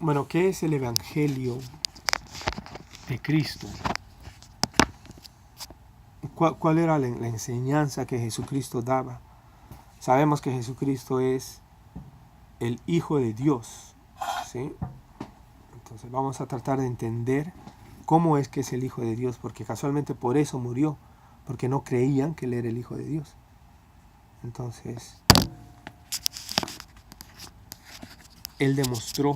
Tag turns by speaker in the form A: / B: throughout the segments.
A: Bueno, ¿qué es el Evangelio de Cristo? ¿Cuál era la enseñanza que Jesucristo daba? Sabemos que Jesucristo es el Hijo de Dios, ¿sí? Entonces vamos a tratar de entender cómo es que es el Hijo de Dios, porque casualmente por eso murió, porque no creían que Él era el Hijo de Dios. Entonces, Él demostró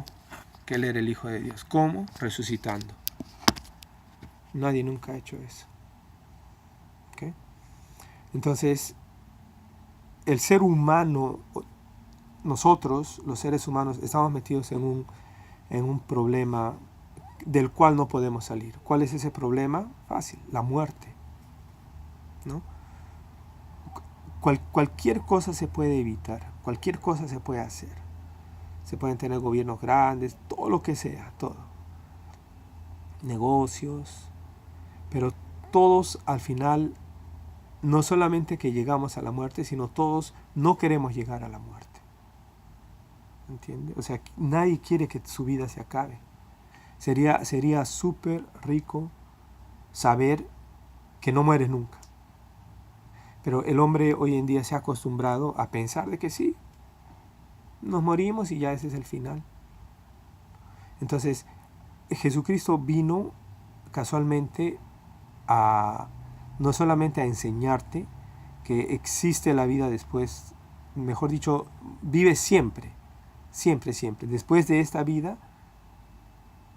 A: que Él era el Hijo de Dios. ¿Cómo? Resucitando. Nadie nunca ha hecho eso. ¿Okay? Entonces, el ser humano, nosotros, los seres humanos, estamos metidos en un problema del cual no podemos salir. ¿Cuál es ese problema? Fácil, la muerte, ¿no? Cualquier cosa se puede evitar, cualquier cosa se puede hacer. Se pueden tener gobiernos grandes, todo lo que sea, todo. Negocios, pero todos al final, no solamente que llegamos a la muerte, sino todos no queremos llegar a la muerte. ¿Entiendes? O sea, nadie quiere que su vida se acabe. Sería súper rico saber que no mueres nunca. Pero el hombre hoy en día se ha acostumbrado a pensar de que sí, nos morimos y ya ese es el final. Entonces, Jesucristo vino casualmente no solamente a enseñarte que existe la vida después, mejor dicho, vive siempre, siempre, siempre. Después de esta vida,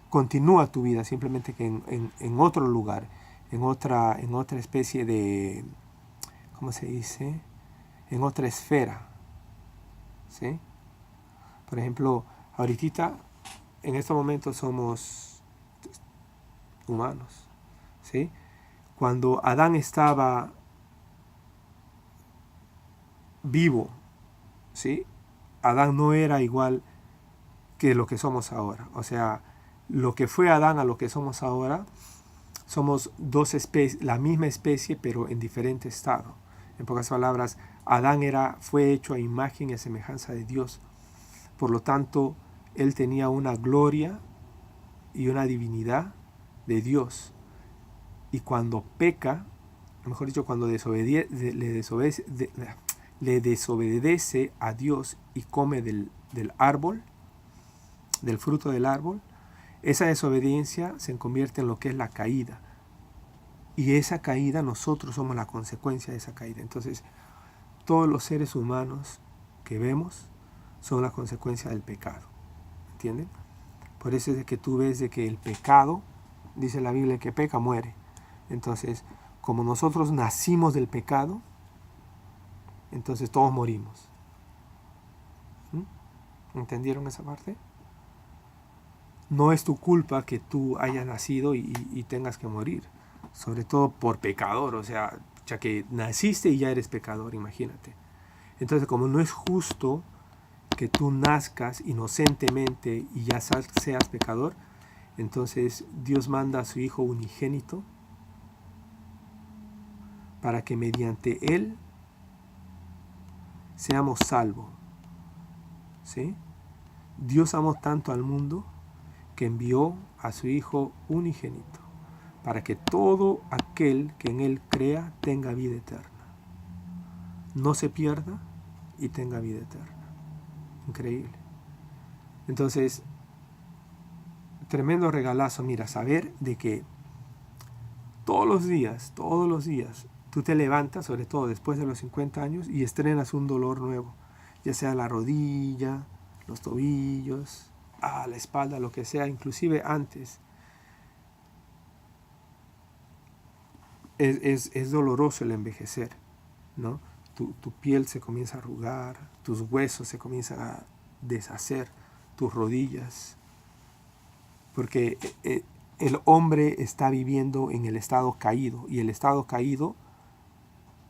A: continúa tu vida, simplemente que en otro lugar, en otra especie de, ¿cómo se dice? En otra esfera, ¿sí? Por ejemplo, ahorita, en estos momentos somos humanos, ¿sí? Cuando Adán estaba vivo, ¿sí? Adán no era igual que lo que somos ahora. O sea, lo que fue Adán a lo que somos ahora, somos dos especies, la misma especie, pero en diferente estado. En pocas palabras, Adán fue hecho a imagen y a semejanza de Dios. Por lo tanto, él tenía una gloria y una divinidad de Dios. Y cuando peca, mejor dicho, cuando le desobedece a Dios y come del árbol, del fruto del árbol, esa desobediencia se convierte en lo que es la caída. Y esa caída, nosotros somos la consecuencia de esa caída. Entonces, todos los seres humanos que vemos son la consecuencia del pecado. ¿Entienden? Por eso es de que tú ves de que el pecado, dice la Biblia, que peca muere. Entonces, como nosotros nacimos del pecado, entonces todos morimos. ¿Entendieron esa parte? No es tu culpa que tú hayas nacido y tengas que morir. Sobre todo por pecador, o sea, ya que naciste y ya eres pecador, imagínate. Entonces, como no es justo que tú nazcas inocentemente y ya seas pecador, entonces Dios manda a su Hijo unigénito para que mediante Él seamos salvos. ¿Sí? Dios amó tanto al mundo que envió a su Hijo unigénito para que todo aquel que en Él crea tenga vida eterna. No se pierda y tenga vida eterna. Increíble. Entonces, tremendo regalazo, mira, saber de que todos los días, tú te levantas, sobre todo después de los 50 años, y estrenas un dolor nuevo, ya sea la rodilla, los tobillos, la espalda, lo que sea, inclusive antes. Es doloroso el envejecer, ¿no? Tu piel se comienza a arrugar, tus huesos se comienzan a deshacer, tus rodillas, porque el hombre está viviendo en el estado caído, y el estado caído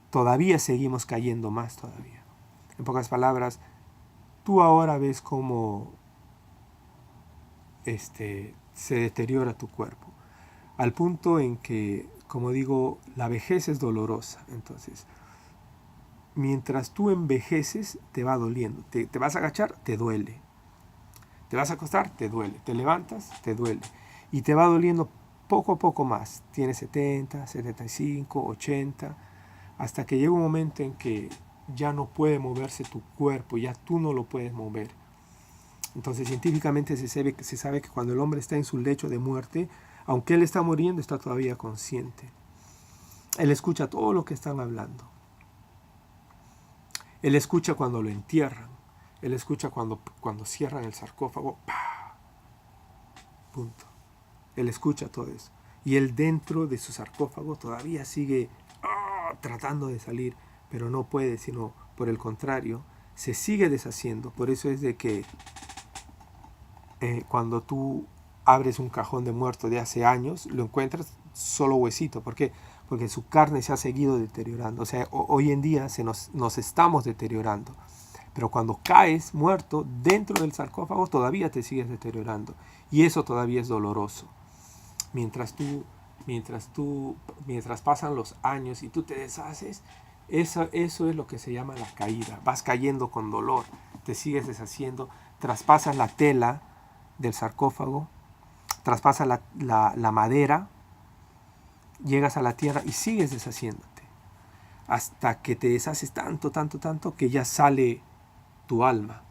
A: todavía seguimos cayendo más todavía. En pocas palabras, tú ahora ves cómo se deteriora tu cuerpo, al punto en que, como digo, la vejez es dolorosa. Entonces, mientras tú envejeces, te va doliendo. Te vas a agachar, te duele. Te vas a acostar, te duele. Te levantas, te duele. Y te va doliendo poco a poco más. Tienes 70, 75, 80, hasta que llega un momento en que ya no puede moverse tu cuerpo, ya tú no lo puedes mover. Entonces científicamente se sabe que cuando el hombre está en su lecho de muerte, aunque él está muriendo, está todavía consciente. Él escucha todo lo que están hablando. Él escucha cuando lo entierran. Él escucha cuando cierran el sarcófago. ¡Pah! Punto. Él escucha todo eso. Y él dentro de su sarcófago todavía sigue tratando de salir, pero no puede, sino por el contrario, se sigue deshaciendo. Por eso es de que cuando tú abres un cajón de muerto de hace años, lo encuentras solo huesito. ¿Por qué? Porque su carne se ha seguido deteriorando. O sea, hoy en día nos estamos deteriorando. Pero cuando caes muerto dentro del sarcófago, todavía te sigues deteriorando. Y eso todavía es doloroso. Mientras pasan los años y tú te deshaces, eso es lo que se llama la caída. Vas cayendo con dolor, te sigues deshaciendo, traspasas la tela del sarcófago, traspasas la madera, llegas a la tierra y sigues deshaciéndote. Hasta que te deshaces tanto que ya sale tu alma.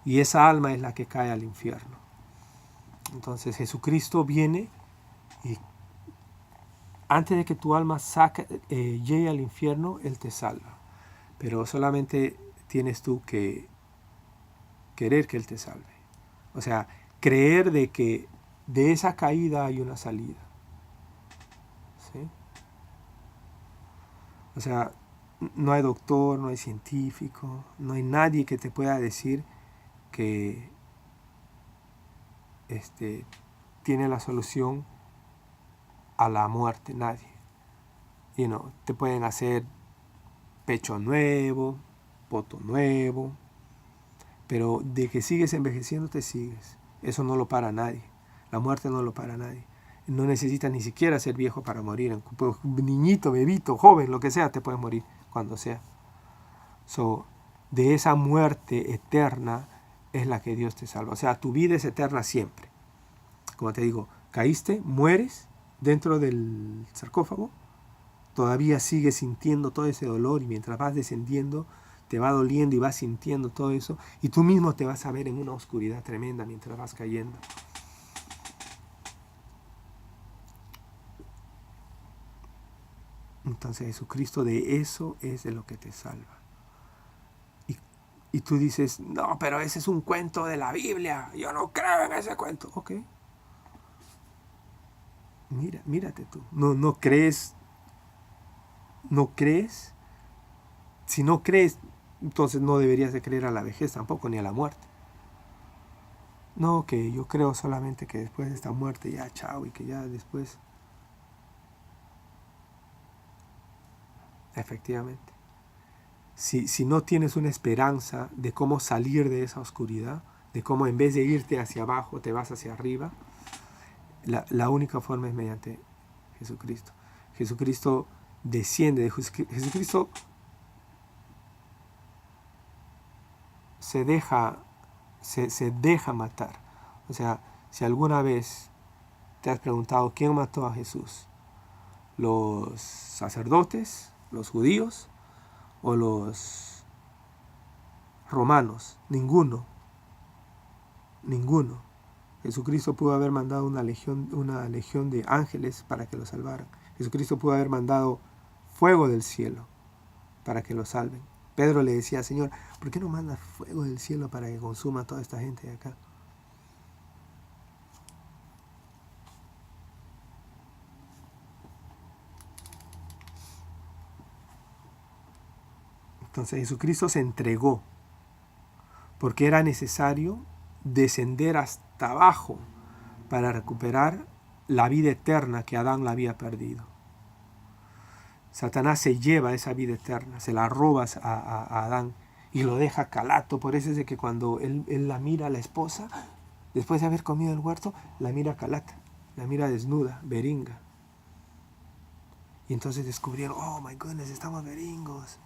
A: Y esa alma es la que cae al infierno. Entonces Jesucristo viene y antes de que tu alma llegue al infierno, Él te salva. Pero solamente tienes tú que querer que Él te salve. O sea, creer de que de esa caída hay una salida. ¿Sí? O sea, no hay doctor, no hay científico, no hay nadie que te pueda decir que tiene la solución a la muerte, nadie. Te pueden hacer pecho nuevo, poto nuevo, pero de que sigues envejeciendo te sigues. Eso no lo para nadie. La muerte no lo para nadie. No necesitas ni siquiera ser viejo para morir. Niñito, bebito, joven, lo que sea, te puedes morir cuando sea. De esa muerte eterna es la que Dios te salva. O sea, tu vida es eterna siempre. Como te digo, caíste, mueres dentro del sarcófago, todavía sigues sintiendo todo ese dolor y mientras vas descendiendo te va doliendo y vas sintiendo todo eso y tú mismo te vas a ver en una oscuridad tremenda mientras vas cayendo. Entonces Jesucristo de eso es de lo que te salva. Y tú dices, no, pero ese es un cuento de la Biblia, yo no creo en ese cuento. Ok. Mírate tú. No crees. ¿No crees? Si no crees, entonces no deberías de creer a la vejez tampoco, ni a la muerte. No, que yo creo solamente que después de esta muerte ya chao y que ya después... Efectivamente. Si no tienes una esperanza de cómo salir de esa oscuridad, de cómo en vez de irte hacia abajo te vas hacia arriba, la única forma es mediante Jesucristo. Jesucristo desciende, Jesucristo se deja matar. O sea, si alguna vez te has preguntado quién mató a Jesús, los sacerdotes, los judíos o los romanos, ninguno. Jesucristo pudo haber mandado una legión de ángeles para que lo salvaran. Jesucristo pudo haber mandado fuego del cielo para que lo salven. Pedro le decía, Señor, ¿por qué no mandas fuego del cielo para que consuma a toda esta gente de acá? Entonces Jesucristo se entregó porque era necesario descender hasta abajo para recuperar la vida eterna que Adán la había perdido. Satanás se lleva esa vida eterna, se la roba a Adán y lo deja calato. Por eso es de que cuando él la mira a la esposa, después de haber comido el huerto, la mira calata, la mira desnuda, beringa. Y entonces descubrieron, oh my goodness, estamos beringos.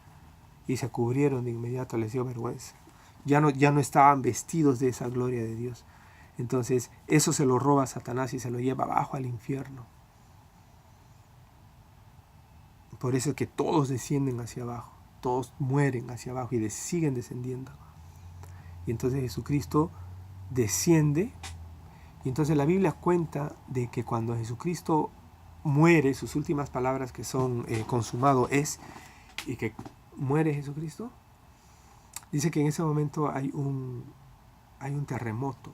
A: Y se cubrieron de inmediato, les dio vergüenza. Ya no estaban vestidos de esa gloria de Dios. Entonces eso se lo roba a Satanás y se lo lleva abajo al infierno. Por eso es que todos descienden hacia abajo, todos mueren hacia abajo y siguen descendiendo. Y entonces Jesucristo desciende. Y entonces la Biblia cuenta de que cuando Jesucristo muere, sus últimas palabras que son consumado es, y que muere Jesucristo, dice que en ese momento hay un terremoto.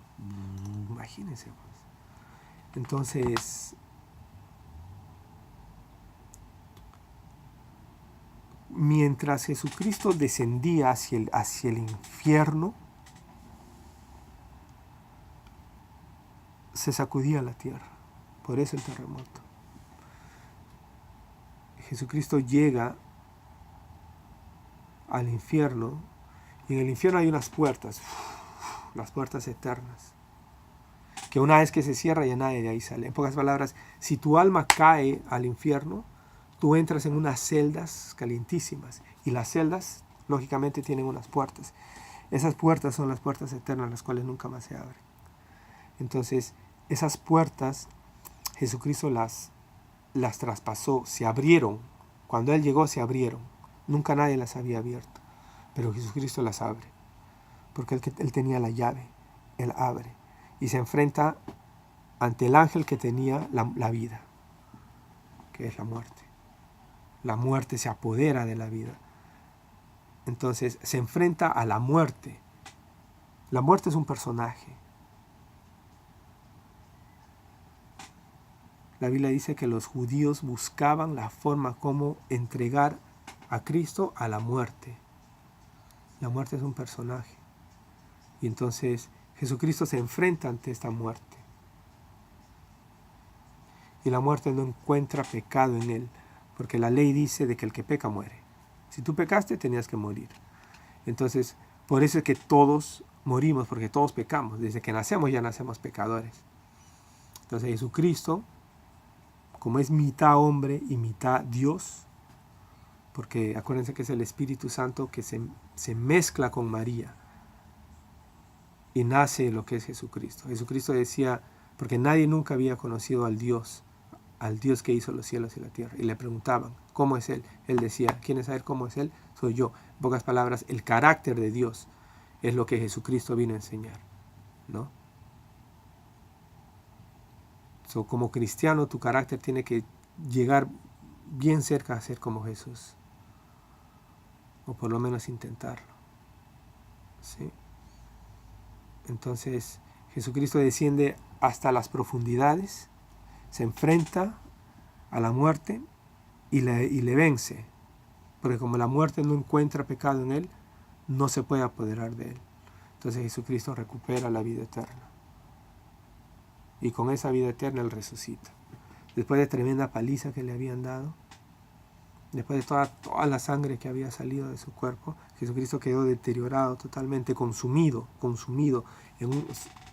A: Imagínense, pues. Entonces, mientras Jesucristo descendía hacia el infierno, se sacudía la tierra. Por eso el terremoto. Jesucristo llega al infierno, y en el infierno hay unas puertas, las puertas eternas, que una vez que se cierra ya nadie de ahí sale. En pocas palabras, si tu alma cae al infierno, tú entras en unas celdas calientísimas, y las celdas lógicamente tienen unas puertas. Esas puertas son las puertas eternas, las cuales nunca más se abren. Entonces esas puertas Jesucristo las traspasó, se abrieron. Cuando Él llegó se abrieron. Nunca nadie las había abierto, pero Jesucristo las abre, porque Él tenía la llave. Él abre y se enfrenta ante el ángel que tenía la vida, que es la muerte. La muerte se apodera de la vida. Entonces se enfrenta a la muerte. La muerte es un personaje. La Biblia dice que los judíos buscaban la forma como entregar a Cristo a la muerte. La muerte es un personaje. Y entonces Jesucristo se enfrenta ante esta muerte. Y la muerte no encuentra pecado en Él, porque la ley dice de que el que peca muere. Si tú pecaste, tenías que morir. Entonces, por eso es que todos morimos, porque todos pecamos. Desde que nacemos ya nacemos pecadores. Entonces Jesucristo, como es mitad hombre y mitad Dios, porque acuérdense que es el Espíritu Santo que se mezcla con María y nace lo que es Jesucristo. Jesucristo decía, porque nadie nunca había conocido al Dios que hizo los cielos y la tierra. Y le preguntaban, ¿cómo es Él? Él decía, ¿quieres saber cómo es Él? Soy yo. En pocas palabras, el carácter de Dios es lo que Jesucristo vino a enseñar, ¿no? Como cristiano, tu carácter tiene que llegar bien cerca a ser como Jesús, o por lo menos intentarlo, ¿sí? Entonces Jesucristo desciende hasta las profundidades, se enfrenta a la muerte y le vence, porque como la muerte no encuentra pecado en Él, no se puede apoderar de Él. Entonces Jesucristo recupera la vida eterna. Y con esa vida eterna Él resucita. Después de tremenda paliza que le habían dado, después de toda la sangre que había salido de su cuerpo, Jesucristo quedó deteriorado totalmente, consumido,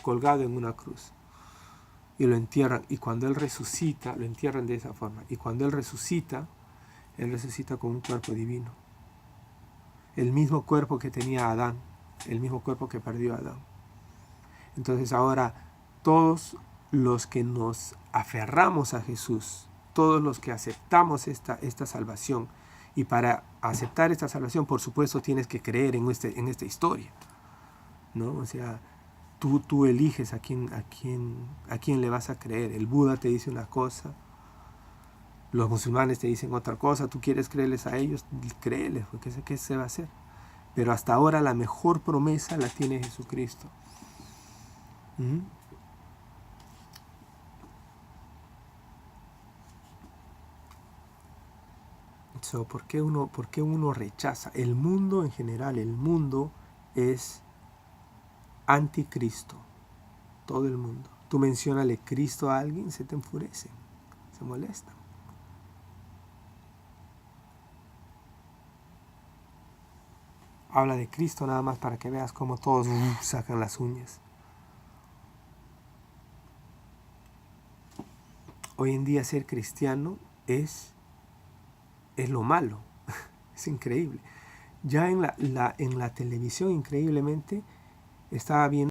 A: colgado en una cruz. Y lo entierran. Y cuando Él resucita, lo entierran de esa forma. Y cuando Él resucita con un cuerpo divino. El mismo cuerpo que tenía Adán, el mismo cuerpo que perdió Adán. Entonces ahora todos los que nos aferramos a Jesús, todos los que aceptamos esta salvación, y para aceptar esta salvación, por supuesto, tienes que creer en esta historia, ¿no? O sea, tú eliges a quién le vas a creer. El Buda te dice una cosa, los musulmanes te dicen otra cosa, tú quieres creerles a ellos, créeles, porque sé qué se va a hacer. Pero hasta ahora la mejor promesa la tiene Jesucristo. ¿Por qué uno rechaza? El mundo en general, el mundo es anticristo. Todo el mundo. Tú menciónale Cristo a alguien, se te enfurecen, se molestan. Habla de Cristo nada más para que veas cómo todos sacan las uñas. Hoy en día ser cristiano es lo malo. Es increíble. Ya en la televisión, increíblemente, estaba viendo